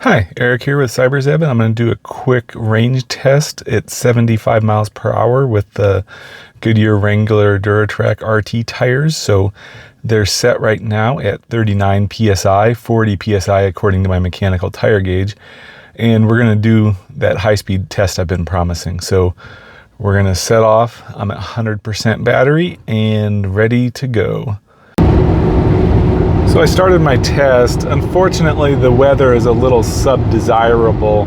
Hi, Eric here with CyberZeb, and I'm going to do a quick range test at 75 miles per hour with the Goodyear Wrangler Duratrac RT tires. So they're set right now at 39 PSI, 40 PSI according to my mechanical tire gauge. And we're going to do that high-speed test I've been promising. So we're going to set off. I'm at 100% battery and ready to go. So I started my test. Unfortunately, the weather is a little sub-desirable.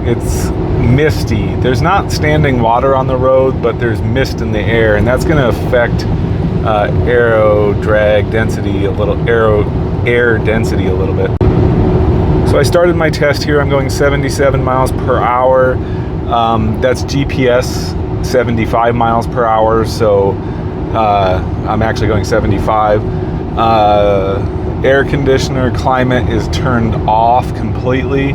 It's misty. There's not standing water on the road, but there's mist in the air, and that's going to affect air density a little bit. So I started my test here. I'm going 77 miles per hour. That's GPS 75 miles per hour, so I'm actually going 75. Air conditioner climate is turned off completely,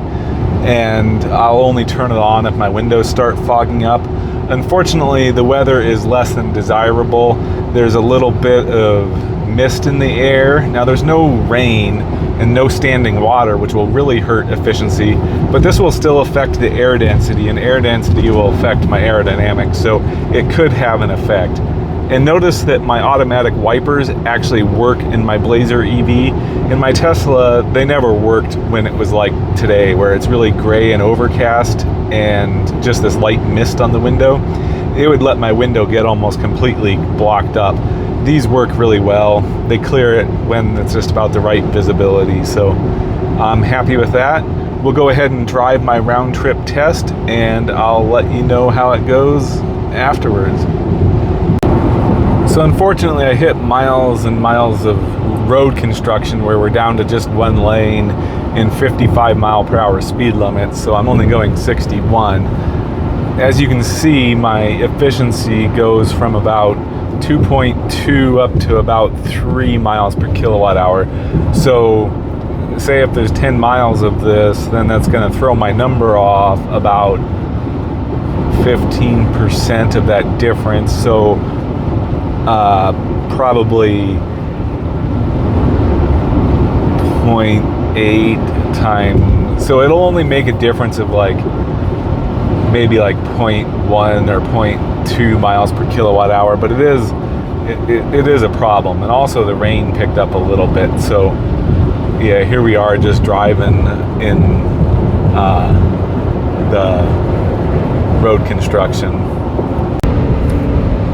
and I'll only turn it on if my windows start fogging up. Unfortunately, the weather is less than desirable. There's a little bit of mist in the air. Now there's no rain and no standing water, which will really hurt efficiency, but this will still affect the air density, and air density will affect my aerodynamics, so it could have an effect. And notice that my automatic wipers actually work in my Blazer EV. In my Tesla, they never worked when it was like today, where it's really gray and overcast and just this light mist on the window. It would let my window get almost completely blocked up. These work really well. They clear it when it's just about the right visibility. So I'm happy with that. We'll go ahead and drive my round trip test, and I'll let you know how it goes afterwards. So unfortunately, I hit miles and miles of road construction where we're down to just one lane in 55 mile per hour speed limits, so I'm only going 61. As you can see, my efficiency goes from about 2.2 up to about 3 miles per kilowatt hour. So say if there's 10 miles of this, then that's going to throw my number off about 15% of that difference. So probably 0.8 times, so it'll only make a difference of like maybe like 0.1 or 0.2 miles per kilowatt hour, but it is a problem. And also the rain picked up a little bit, so yeah, here we are just driving in the road construction.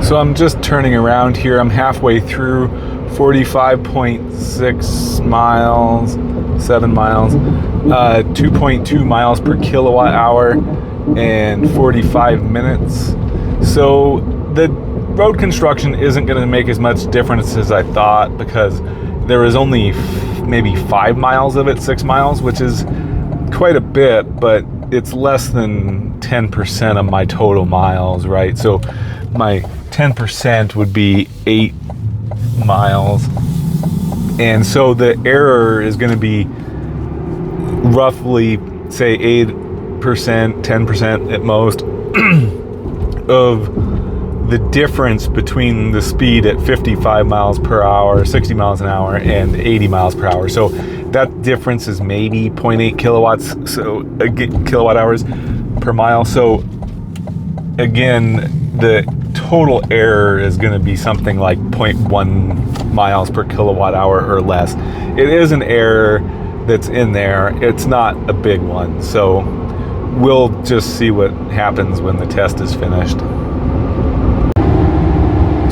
So I'm just turning around here. I'm halfway through, 45.6 miles, 7 miles, 2.2 miles per kilowatt hour, and 45 minutes. So the road construction isn't going to make as much difference as I thought, because there was only maybe 5 miles of it, 6 miles, which is quite a bit, but it's less than 10% of my total miles, right? So my 10% would be 8 miles. And so the error is going to be roughly, say, 8%, 10% at most of the difference between the speed at 55 miles per hour, 60 miles an hour, and 80 miles per hour. So that difference is maybe 0.8 kilowatts, so kilowatt hours per mile. So again, the total error is going to be something like 0.1 miles per kilowatt hour or less. It is an error that's in there. It's not a big one. So we'll just see what happens when the test is finished.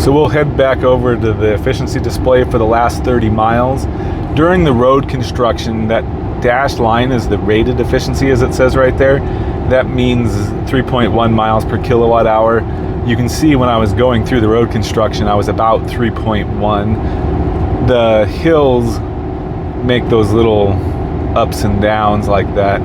So we'll head back over to the efficiency display for the last 30 miles. During the road construction, that dashed line is the rated efficiency, as it says right there. That means 3.1 miles per kilowatt hour. You can see when I was going through the road construction, I was about 3.1. The hills make those little ups and downs like that.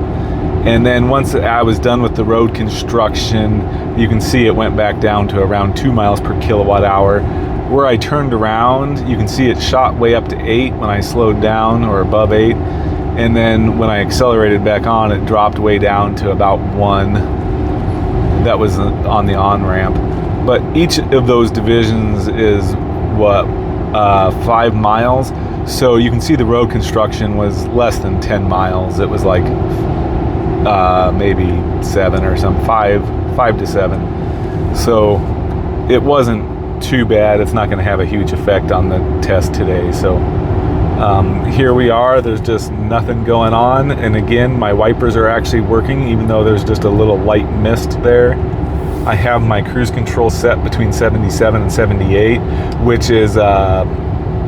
And then once I was done with the road construction, you can see it went back down to around 2 miles per kilowatt hour. Where I turned around, you can see it shot way up to 8 when I slowed down, or above 8. And then when I accelerated back on, it dropped way down to about 1. That was on the on-ramp. But each of those divisions is, 5 miles. So you can see the road construction was less than 10 miles. It was like maybe 7 or some 5 to 7. So it wasn't too bad. It's not going to have a huge effect on the test today. So here we are. There's just nothing going on. And again, my wipers are actually working, even though there's just a little light mist there. I have my cruise control set between 77 and 78, which is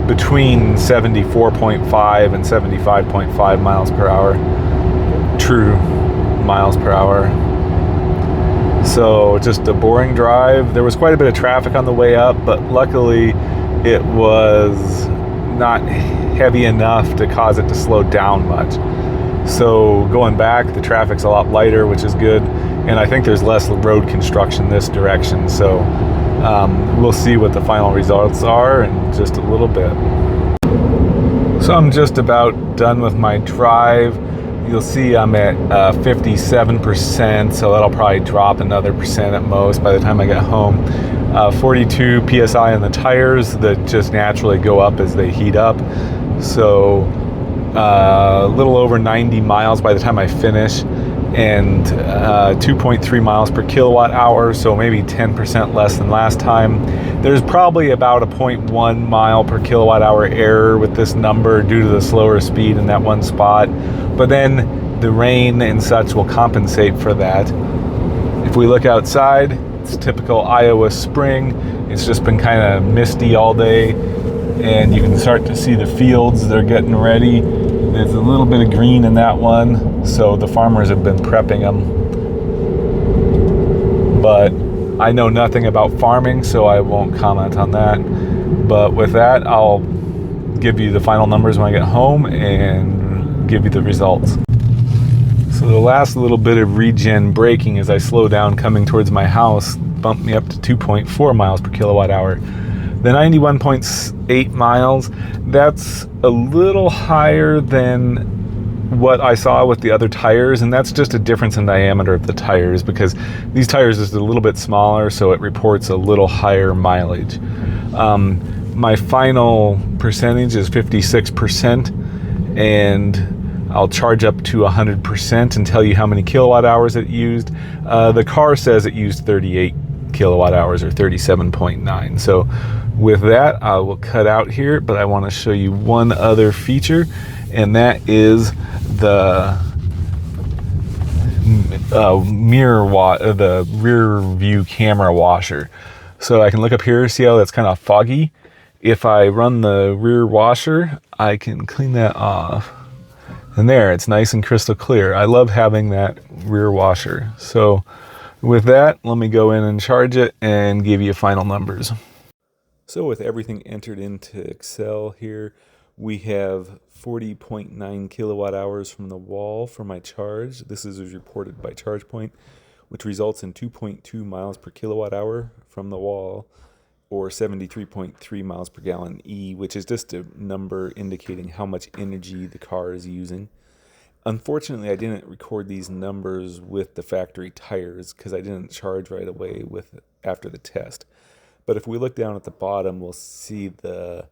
between 74.5 and 75.5 miles per hour. True miles per hour. So just a boring drive. There was quite a bit of traffic on the way up, but luckily it was not heavy enough to cause it to slow down much. So going back, the traffic's a lot lighter, which is good, and I think there's less road construction this direction. So we'll see what the final results are in just a little bit. So I'm just about done with my drive. You'll see I'm at 57%, so that'll probably drop another percent at most by the time I get home. 42 PSI on the tires that just naturally go up as they heat up. So a little over 90 miles by the time I finish, and 2.3 miles per kilowatt hour, so maybe 10% less than last time. There's probably about a 0.1 mile per kilowatt hour error with this number due to the slower speed in that one spot, but then the rain and such will compensate for that. If we look outside, it's typical Iowa spring. It's just been kind of misty all day, and you can start to see the fields. They're getting ready. There's a little bit of green in that one, so the farmers have been prepping them. But I know nothing about farming, so I won't comment on that. But with that, I'll give you the final numbers when I get home and give you the results. So the last little bit of regen braking as I slow down coming towards my house bumped me up to 2.4 miles per kilowatt hour. The 91.8 miles, that's a little higher than what I saw with the other tires, and that's just a difference in diameter of the tires, because these tires are just a little bit smaller, so it reports a little higher mileage. My final percentage is 56%, and I'll charge up to 100% and tell you how many kilowatt hours it used. The car says it used 38 kilowatt hours, or 37.9. So with that, I will cut out here, but I want to show you one other feature, and that is the the rear view camera washer. So I can look up here, see how that's kind of foggy. If I run the rear washer, I can clean that off. And there, it's nice and crystal clear. I love having that rear washer. So with that, let me go in and charge it and give you final numbers. So with everything entered into Excel here, we have 40.9 kilowatt hours from the wall for my charge. This is as reported by ChargePoint, which results in 2.2 miles per kilowatt hour from the wall, or 73.3 miles per gallon E, which is just a number indicating how much energy the car is using. Unfortunately, I didn't record these numbers with the factory tires because I didn't charge right away after the test. But if we look down at the bottom, we'll see the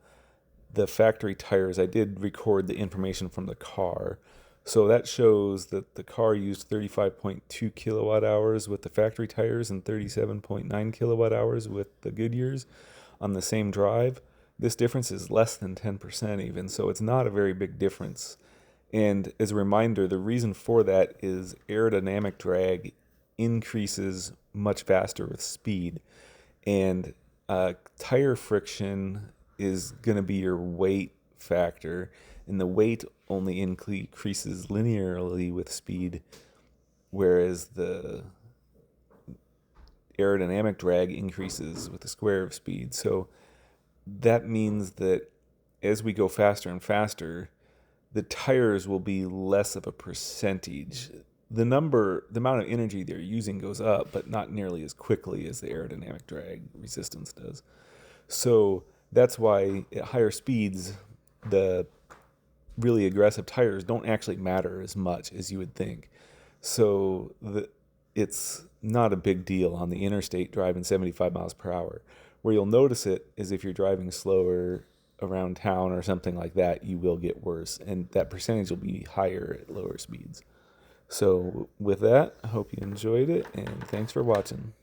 factory tires. I did record the information from the car. So that shows that the car used 35.2 kilowatt hours with the factory tires and 37.9 kilowatt hours with the Goodyears on the same drive. This difference is less than 10% even, so it's not a very big difference. And as a reminder, the reason for that is aerodynamic drag increases much faster with speed. And tire friction is going to be your weight factor, and the weight only increases linearly with speed, whereas the aerodynamic drag increases with the square of speed. So that means that as we go faster and faster, the tires will be less of a percentage. The amount of energy they're using goes up, but not nearly as quickly as the aerodynamic drag resistance does. So that's why at higher speeds, the really aggressive tires don't actually matter as much as you would think. So it's not a big deal on the interstate driving 75 miles per hour. Where you'll notice it is if you're driving slower around town or something like that, you will get worse, and that percentage will be higher at lower speeds. So with that, I hope you enjoyed it, and thanks for watching.